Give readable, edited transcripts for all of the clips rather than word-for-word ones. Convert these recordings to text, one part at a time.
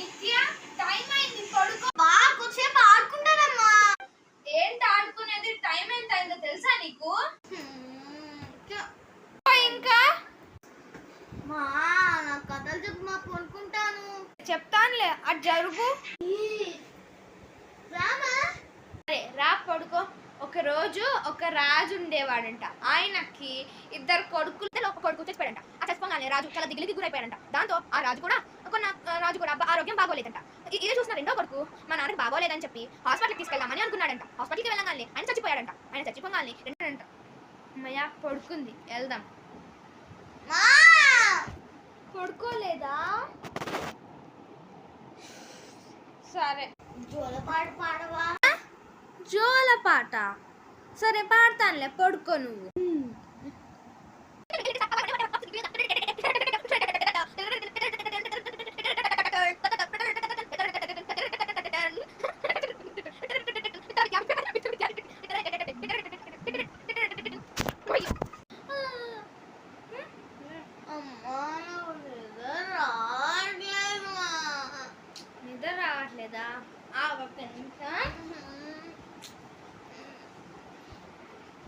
నిత్య టైం అయింది, పడుకో. కొద్దిసేపు ఆడుకుంటానమ్మా. ఏంటి ఆడుకునేది? టైం ఎంత అయిందో తెలుసా నీకు? ఇంకా మా నాకు కథలు చెప్పు, మా పడుకుంటాను. చెప్తానులే, అటు జరుగు. రామా రా పడుకో. ఒక రోజు ఒక రాజు ఉండేవాడంట. ఆయనకి ఇద్దరు కొడుకులు, ఒక కొడుకు చచ్చిపోయాడంట. ఆ చచ్చిపోగానే రాజు చాలా దిగులుకి గురైపోయాడంట. దాంతో ఆ రాజు కూడా ఆరోగ్యం బాగోలేదంట. ఇదే చూసిన రెండో కొడుకు మా నాన్నకి బాగోలేదని చెప్పి హాస్పిటల్కి తీసుకెళ్దామని అనుకున్నాడంట. హాస్పిటల్కి వెళ్ళగానే ఆయన చచ్చిపోయాడంట. ఆయన చచ్చిపోగానే రెండంట అమ్మయ్య పడుకుంది, వెళ్దాం. పడుకోలేదా? సరే, జోలపాట పాడవా? జోలపాట సరే పాడతానులే, పడుకో నువ్వు. నిద్ర రావట్లేదా? ఒక్క నిమిషం.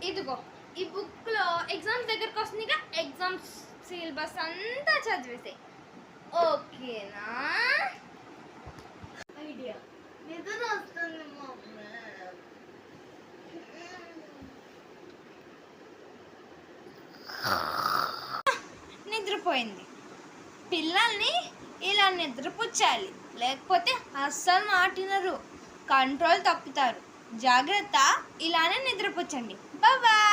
ఇదిగో ఈ బుక్ లో ఎగ్జామ్స్ దగ్గరకు వస్తుందిగా, ఎగ్జామ్స్ సిలబస్ అంతా చదివేసే, ఓకేనా? ఐడియా. నిద్ర వస్తుంది నిద్రపోయింది. పిల్లల్ని ఇలా నిద్రపుచ్చాలి, లేకపోతే అస్సలు మాటినరు, కంట్రోల్ తప్పుతారు. జాగ్రత్త, ఇలానే నిద్రపుచ్చండి. బాయ్.